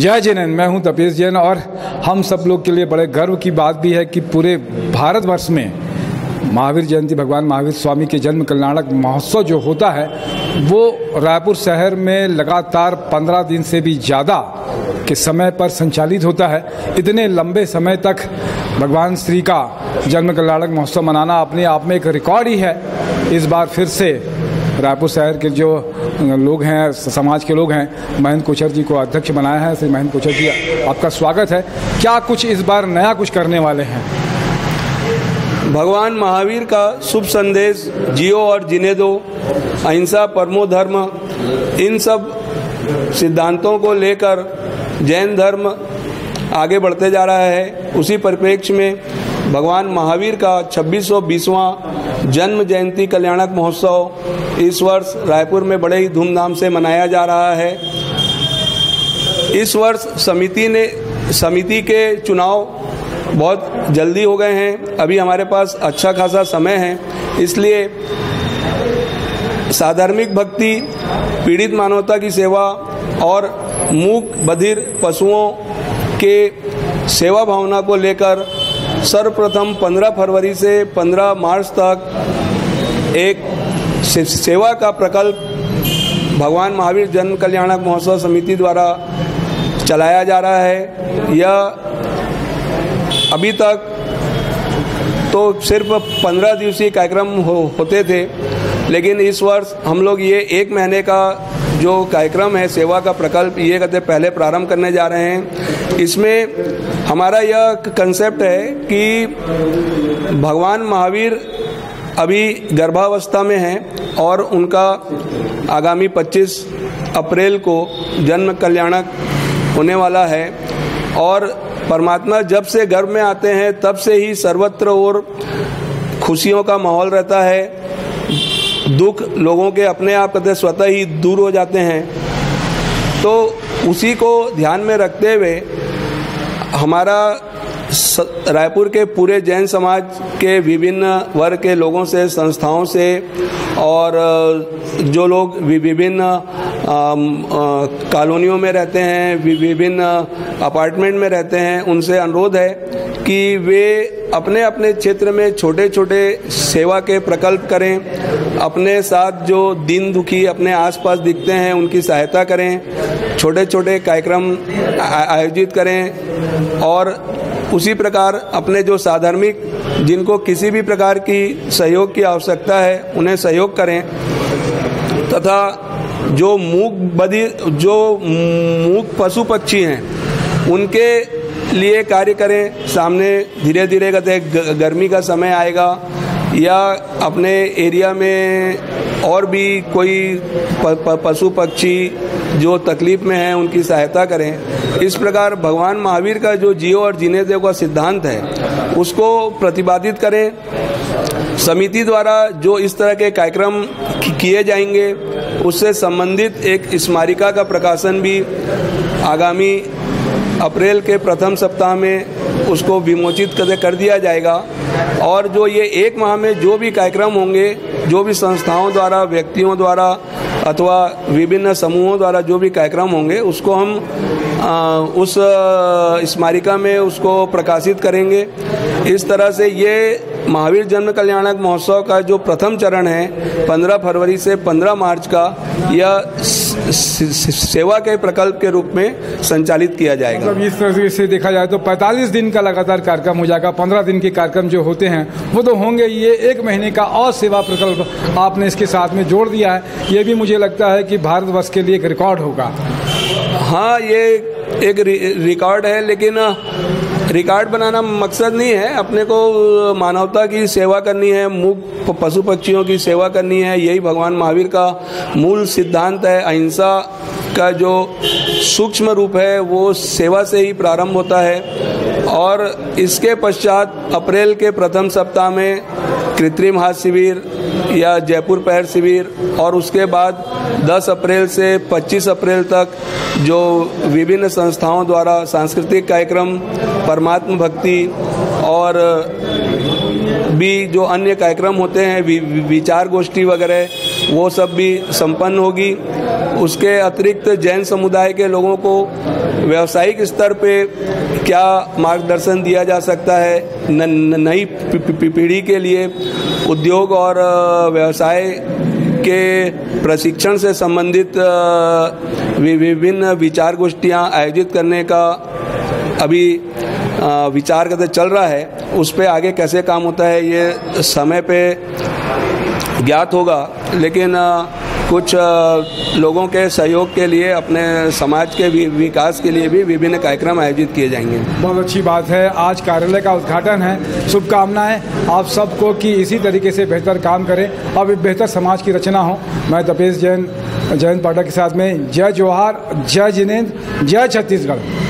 जय जैन, मैं हूं तपेश जैन और हम सब लोग के लिए बड़े गर्व की बात भी है कि पूरे भारतवर्ष में महावीर जयंती, भगवान महावीर स्वामी के जन्म कल्याणक महोत्सव जो होता है वो रायपुर शहर में लगातार 15 दिन से भी ज़्यादा के समय पर संचालित होता है। इतने लंबे समय तक भगवान श्री का जन्म कल्याणक महोत्सव मनाना अपने आप में एक रिकॉर्ड ही है। इस बार फिर से रायपुर शहर के जो लोग हैं, समाज के लोग हैं, महेंद्र कोचर जी को अध्यक्ष बनाया है। श्री महेंद्र कोचर जी, आपका स्वागत है। क्या कुछ इस बार नया कुछ करने वाले हैं? भगवान महावीर का शुभ संदेश, जियो और जीने दो, अहिंसा परमो धर्म, इन सब सिद्धांतों को लेकर जैन धर्म आगे बढ़ते जा रहा है। उसी परिप्रेक्ष्य में भगवान महावीर का 2620वां जन्म जयंती कल्याणक महोत्सव इस वर्ष रायपुर में बड़े ही धूमधाम से मनाया जा रहा है। इस वर्ष समिति के चुनाव बहुत जल्दी हो गए हैं। अभी हमारे पास अच्छा खासा समय है, इसलिए साधार्मिक भक्ति, पीड़ित मानवता की सेवा और मूक बधिर पशुओं के सेवा भावना को लेकर सर्वप्रथम 15 फरवरी से 15 मार्च तक एक सेवा का प्रकल्प भगवान महावीर जन्म कल्याणक महोत्सव समिति द्वारा चलाया जा रहा है। यह अभी तक तो सिर्फ 15 दिवसीय कार्यक्रम होते थे, लेकिन इस वर्ष हम लोग ये 1 महीने का जो कार्यक्रम है, सेवा का प्रकल्प, ये कहते पहले प्रारंभ करने जा रहे हैं। इसमें हमारा यह कंसेप्ट है कि भगवान महावीर अभी गर्भावस्था में हैं और उनका आगामी 25 अप्रैल को जन्म कल्याणक होने वाला है। और परमात्मा जब से गर्भ में आते हैं तब से ही सर्वत्र और खुशियों का माहौल रहता है। दुख लोगों के अपने आप कहते स्वतः ही दूर हो जाते हैं। तो उसी को ध्यान में रखते हुए हमारा रायपुर के पूरे जैन समाज के विभिन्न वर्ग के लोगों से, संस्थाओं से और जो लोग विभिन्न कॉलोनियों में रहते हैं, विभिन्न अपार्टमेंट में रहते हैं, उनसे अनुरोध है कि वे अपने अपने क्षेत्र में छोटे छोटे सेवा के प्रकल्प करें। अपने साथ जो दीन दुखी अपने आसपास दिखते हैं उनकी सहायता करें, छोटे छोटे कार्यक्रम आयोजित करें और उसी प्रकार अपने जो साधर्मिक, जिनको किसी भी प्रकार की सहयोग की आवश्यकता है, उन्हें सहयोग करें। तथा जो मूक पशु पक्षी हैं उनके लिए कार्य करें। सामने धीरे धीरे कहते गर्मी का समय आएगा या अपने एरिया में और भी कोई पशु पक्षी जो तकलीफ में हैं उनकी सहायता करें। इस प्रकार भगवान महावीर का जो जियो और जीने दो का सिद्धांत है उसको प्रतिपादित करें। समिति द्वारा जो इस तरह के कार्यक्रम किए जाएंगे उससे संबंधित एक स्मारिका का प्रकाशन भी आगामी अप्रैल के प्रथम सप्ताह में उसको विमोचित कर दिया जाएगा। और जो ये 1 माह में जो भी कार्यक्रम होंगे, जो भी संस्थाओं द्वारा, व्यक्तियों द्वारा अथवा विभिन्न समूहों द्वारा जो भी कार्यक्रम होंगे उसको हम उस स्मारिका में उसको प्रकाशित करेंगे। इस तरह से ये महावीर जन्म कल्याणक महोत्सव का जो प्रथम चरण है 15 फरवरी से 15 मार्च का, यह सेवा के प्रकल्प के रूप में संचालित किया जाएगा। मतलब इस तरह से देखा जाए तो 45 दिन का लगातार कार्यक्रम हो जाएगा। 15 दिन के कार्यक्रम जो होते हैं वो तो होंगे, ये 1 महीने का और सेवा प्रकल्प आपने इसके साथ में जोड़ दिया है। ये भी मुझे लगता है कि भारतवर्ष के लिए एक रिकॉर्ड होगा। हाँ, ये एक रिकॉर्ड है, लेकिन रिकॉर्ड बनाना मकसद नहीं है। अपने को मानवता की सेवा करनी है, मूक पशु पक्षियों की सेवा करनी है। यही भगवान महावीर का मूल सिद्धांत है। अहिंसा का जो सूक्ष्म रूप है वो सेवा से ही प्रारंभ होता है। और इसके पश्चात अप्रैल के प्रथम सप्ताह में कृत्रिम हाथ शिविर या जयपुर पैर शिविर और उसके बाद 10 अप्रैल से 25 अप्रैल तक जो विभिन्न संस्थाओं द्वारा सांस्कृतिक कार्यक्रम, परमात्म भक्ति और भी जो अन्य कार्यक्रम होते हैं विचार गोष्ठी वगैरह वो सब भी संपन्न होगी। उसके अतिरिक्त जैन समुदाय के लोगों को व्यावसायिक स्तर पे क्या मार्गदर्शन दिया जा सकता है, नई पीढ़ी के लिए उद्योग और व्यवसाय के प्रशिक्षण से संबंधित विभिन्न विचार गोष्ठियाँ आयोजित करने का अभी विचार करते चल रहा है। उस पे आगे कैसे काम होता है ये समय पे ज्ञात होगा, लेकिन कुछ लोगों के सहयोग के लिए अपने समाज के विकास के लिए भी विभिन्न कार्यक्रम आयोजित किए जाएंगे। बहुत अच्छी बात है। आज कार्यालय का उद्घाटन है। शुभकामनाएं आप सबको कि इसी तरीके से बेहतर काम करें और एक बेहतर समाज की रचना हो। मैं तपेश जैन जयंत पाठक के साथ में जय जोहार, जय जिनेंद्र, जय छत्तीसगढ़।